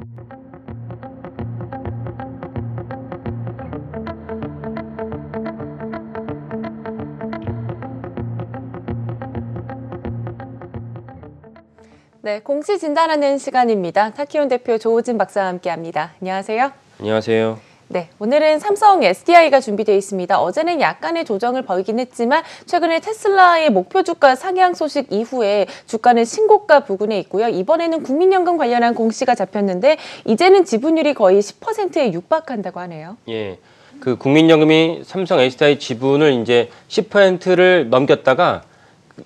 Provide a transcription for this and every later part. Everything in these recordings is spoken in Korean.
네, 공시 진단하는 시간입니다. 타키온 대표 조우진 박사와 함께합니다. 안녕하세요. 안녕하세요. 네, 오늘은 삼성 SDI가 준비되어 있습니다. 어제는 약간의 조정을 보이긴 했지만 최근에 테슬라의 목표 주가 상향 소식 이후에 주가는 신고가 부근에 있고요. 이번에는 국민연금 관련한 공시가 잡혔는데 이제는 지분율이 거의 10%에 육박한다고 하네요. 예, 그 국민연금이 삼성 SDI 지분을 이제 10%를 넘겼다가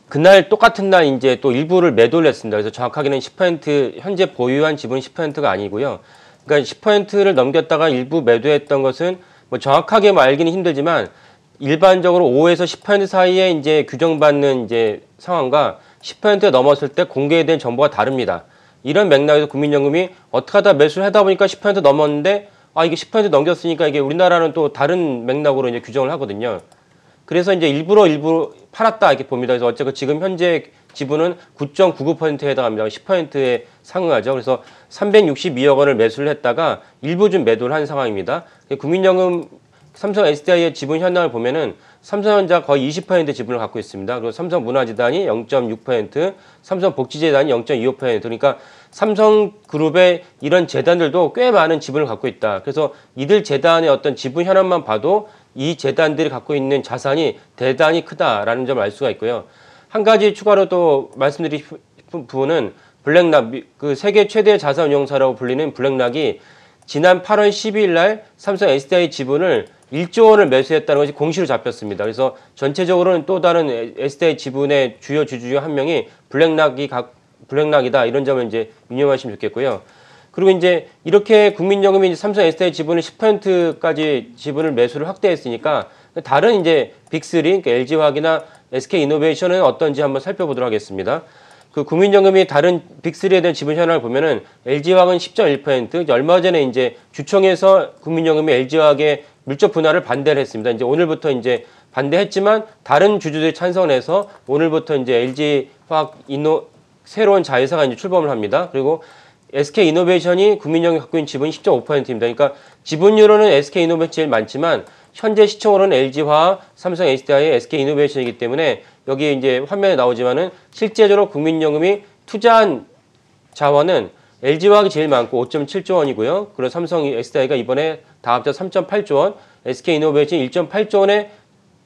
그날 똑같은 날 이제 또 일부를 매도를 했습니다. 그래서 정확하게는 10% 현재 보유한 지분 10%가 아니고요. 그러니까 10%를 넘겼다가 일부 매도했던 것은 뭐 정확하게 뭐 알기는 힘들지만 일반적으로 5에서 10% 사이에 이제 규정받는 이제 상황과 10% 넘었을 때 공개된 정보가 다릅니다. 이런 맥락에서 국민연금이 어떻게 하다 매수를 하다 보니까 10% 넘었는데 이게 10% 넘겼으니까 이게 우리나라는 또 다른 맥락으로 이제 규정을 하거든요. 그래서 이제 일부 팔았다 이렇게 봅니다. 그래서 어쨌든 지금 현재 지분은 9.99%에 해당합니다. 10%에 상응하죠. 그래서 362억 원을 매수를 했다가 일부 좀 매도를 한 상황입니다. 국민연금 삼성 SDI의 지분 현황을 보면은 삼성전자 거의 20% 지분을 갖고 있습니다. 그리고 삼성문화재단이 0.6%, 삼성복지재단이 0.25%. 그러니까 삼성그룹의 이런 재단들도 꽤 많은 지분을 갖고 있다. 그래서 이들 재단의 어떤 지분 현황만 봐도 이 재단들이 갖고 있는 자산이 대단히 크다라는 점을 알 수가 있고요. 한 가지 추가로 또 말씀드릴 부분은 블랙락, 그 세계 최대 자산 운용사라고 불리는 블랙락이 지난 8월 12일 날 삼성 SDI 지분을 1조 원을 매수했다는 것이 공시로 잡혔습니다. 그래서 전체적으로는 또 다른 SDI 지분의 주요 주주 중 한 명이 블랙락이다 이런 점을 이제 유념하시면 좋겠고요. 그리고 이제 이렇게 국민연금이 삼성 SDI 지분을 10%까지 지분을 매수를 확대했으니까 다른 이제 빅3, 그러니까 LG화학이나 SK이노베이션은 어떤지 한번 살펴보도록 하겠습니다. 그 국민연금이 다른 빅3에 대한 지분 현황을 보면은 LG화학은 10.1%, 얼마 전에 이제 주총에서 국민연금이 LG화학의 물적 분할을 반대를 했습니다. 이제 오늘부터 이제 반대했지만 다른 주주들이 찬성해서 오늘부터 이제 LG화학 새로운 자회사가 이제 출범을 합니다. 그리고 SK이노베이션이 국민연금이 갖고 있는 지분이 10.5%입니다. 그러니까 지분율로는 SK이노베이션이 제일 많지만 현재 시총으로는 LG화학, 삼성 SDI, SK이노베이션이기 때문에 여기 이제 화면에 나오지만은 실제적으로 국민연금이 투자한 자원은 LG화학이 제일 많고 5.7조 원이고요. 그리고 삼성 SDI가 이번에 다 합쳐 3.8조 원, SK이노베이션이 1.8조 원의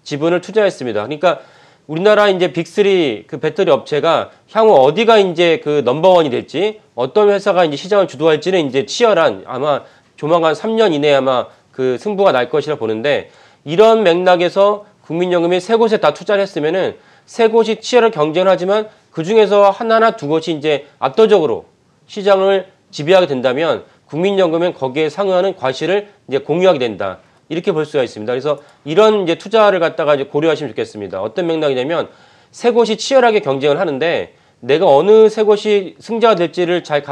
지분을 투자했습니다. 그러니까 우리나라 이제 빅3 그 배터리 업체가 향후 어디가 이제 그 넘버원이 될지 어떤 회사가 이제 시장을 주도할지는 이제 치열한 아마 조만간 3년 이내에 아마 그 승부가 날 것이라 보는데 이런 맥락에서 국민연금이 세 곳에 다 투자를 했으면은 세 곳이 치열한 경쟁을 하지만 그 중에서 하나나 두 곳이 이제 압도적으로 시장을 지배하게 된다면 국민연금은 거기에 상응하는 과실을 이제 공유하게 된다. 이렇게 볼 수가 있습니다. 그래서 이런 이제 투자를 갖다가 이제 고려하시면 좋겠습니다. 어떤 맥락이냐면 세 곳이 치열하게 경쟁을 하는데 내가 어느 세 곳이 승자가 될지를 잘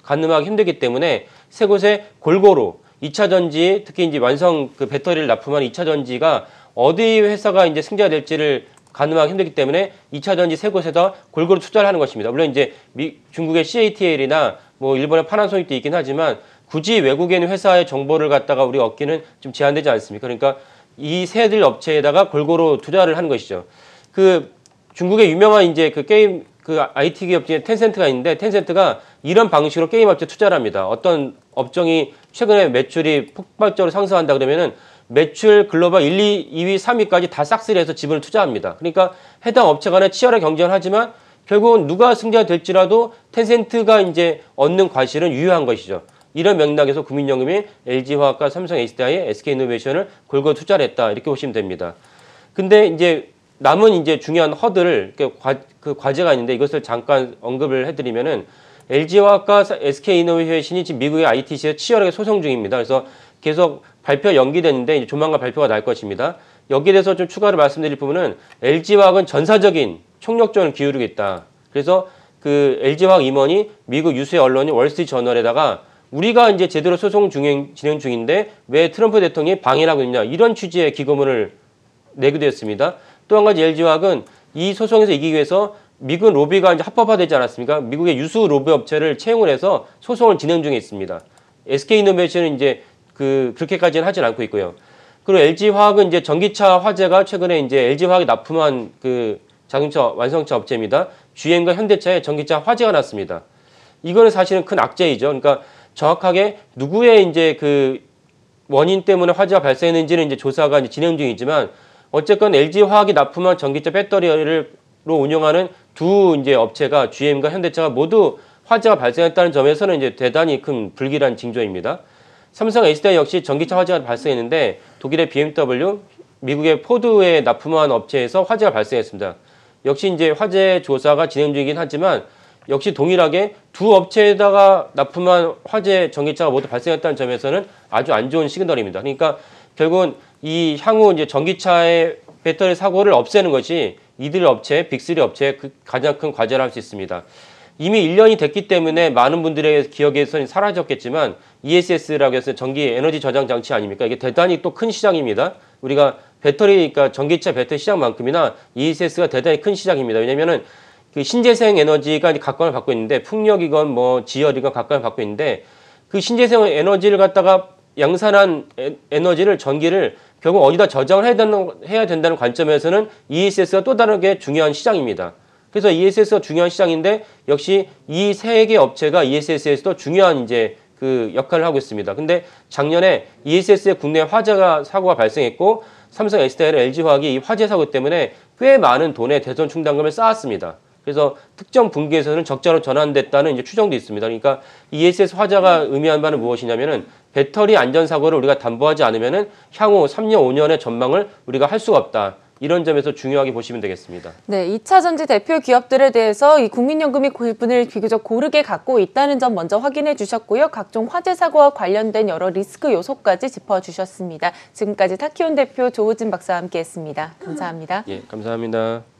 가늠하기 힘들기 때문에 세 곳에 골고루 2차 전지, 특히 이제 완성 그 배터리를 납품하는 2차 전지가 어디 회사가 이제 승자가 될지를 가늠하기 힘들기 때문에 2차 전지 세 곳에다 골고루 투자를 하는 것입니다. 물론 이제 중국의 CATL이나 뭐 일본의 파나소닉도 있긴 하지만 굳이 외국에 있는 회사의 정보를 갖다가 우리가 얻기는 좀 제한되지 않습니까? 그러니까 이 세들 업체에다가 골고루 투자를 하는 것이죠. 그 중국의 유명한 이제 그 게임 그 IT 기업 중에 텐센트가 있는데 텐센트가 이런 방식으로 게임 업체 투자를 합니다. 어떤 업종이 최근에 매출이 폭발적으로 상승한다 그러면은 매출 글로벌 1, 2위, 3위까지 다 싹쓸이 해서 지분을 투자합니다. 그러니까 해당 업체 간에 치열하게 경쟁을 하지만 결국은 누가 승자가 될지라도 텐센트가 이제 얻는 과실은 유효한 것이죠. 이런 맥락에서 국민연금이 LG화학과 삼성 SDI, SK이노베이션을 골고루 투자를 했다. 이렇게 보시면 됩니다. 근데 이제 남은 이제 중요한 허들을 그 과제가 있는데 이것을 잠깐 언급을 해드리면은 LG화학과 SK이노베이션이 지금 미국의 ITC에서 치열하게 소송 중입니다. 그래서 계속 발표 연기됐는데 이제 조만간 발표가 날 것입니다. 여기에 대해서 좀 추가로 말씀드릴 부분은 LG화학은 전사적인 총력전을 기울이고 있다. 그래서 그 LG화학 임원이 미국 유수의 언론인 월스트리트저널에다가 우리가 이제 제대로 소송 진행 중인데 왜 트럼프 대통령이 방해를 하고 있냐 이런 취지의 기고문을 내기도 했습니다. 또 한 가지 LG화학은 이 소송에서 이기기 위해서 미국 로비가 이제 합법화되지 않았습니까? 미국의 유수 로비 업체를 채용을 해서 소송을 진행 중에 있습니다. SK이노베이션은 이제 그렇게까지는 하진 않고 있고요. 그리고 LG화학은 이제 전기차 화재가 최근에 이제 LG화학이 납품한 자동차 완성차 업체입니다. GM과 현대차에 전기차 화재가 났습니다. 이거는 사실은 큰 악재이죠. 그러니까 정확하게 누구의 이제 원인 때문에 화재가 발생했는지는 이제 조사가 이제 진행 중이지만 어쨌건 LG화학이 납품한 전기차 배터리를 운영하는 두 이제 업체가 GM과 현대차가 모두 화재가 발생했다는 점에서는 이제 대단히 큰 불길한 징조입니다. 삼성 SDI 역시 전기차 화재가 발생했는데 독일의 BMW, 미국의 포드에 납품한 업체에서 화재가 발생했습니다. 역시 이제 화재 조사가 진행 중이긴 하지만 역시 동일하게 두 업체에다가 납품한 화재 전기차가 모두 발생했다는 점에서는 아주 안 좋은 시그널입니다. 그러니까 결국은 이 향후 이제 전기차의 배터리 사고를 없애는 것이 이들 업체, 빅3 업체의 가장 큰 과제를 할 수 있습니다. 이미 1년이 됐기 때문에 많은 분들의 기억에서는 사라졌겠지만 ESS라고 해서 전기 에너지 저장 장치 아닙니까? 이게 대단히 또 큰 시장입니다. 우리가 그러니까 전기차 배터리 시장만큼이나 ESS가 대단히 큰 시장입니다. 왜냐면은 신재생 에너지가 각광을 받고 있는데 풍력이건 뭐 지열이건 각광을 받고 있는데 그 신재생 에너지를 갖다가 양산한 에너지를 전기를 결국 어디다 저장을 해야 된다는 관점에서는 ESS가 또 다르게 중요한 시장입니다. 그래서 ESS가 중요한 시장인데 역시 이 세 개 업체가 ESS에서도 중요한 이제 역할을 하고 있습니다. 근데 작년에 ESS의 국내 화재 사고가 발생했고 삼성 SDI랑 LG화학이 이 화재 사고 때문에 꽤 많은 돈의 대손 충당금을 쌓았습니다. 그래서 특정 분기에서는 적자로 전환됐다는 이제 추정도 있습니다. 그러니까 ESS 화재가 의미하는 바는 무엇이냐면은 배터리 안전사고를 우리가 담보하지 않으면은 향후 3년, 5년의 전망을 우리가 할 수가 없다. 이런 점에서 중요하게 보시면 되겠습니다. 네, 2차 전지 대표 기업들에 대해서 이 국민연금이 구분을 비교적 고르게 갖고 있다는 점 먼저 확인해 주셨고요. 각종 화재 사고와 관련된 여러 리스크 요소까지 짚어주셨습니다. 지금까지 타키온 대표 조우진 박사와 함께했습니다. 감사합니다. 예, 감사합니다.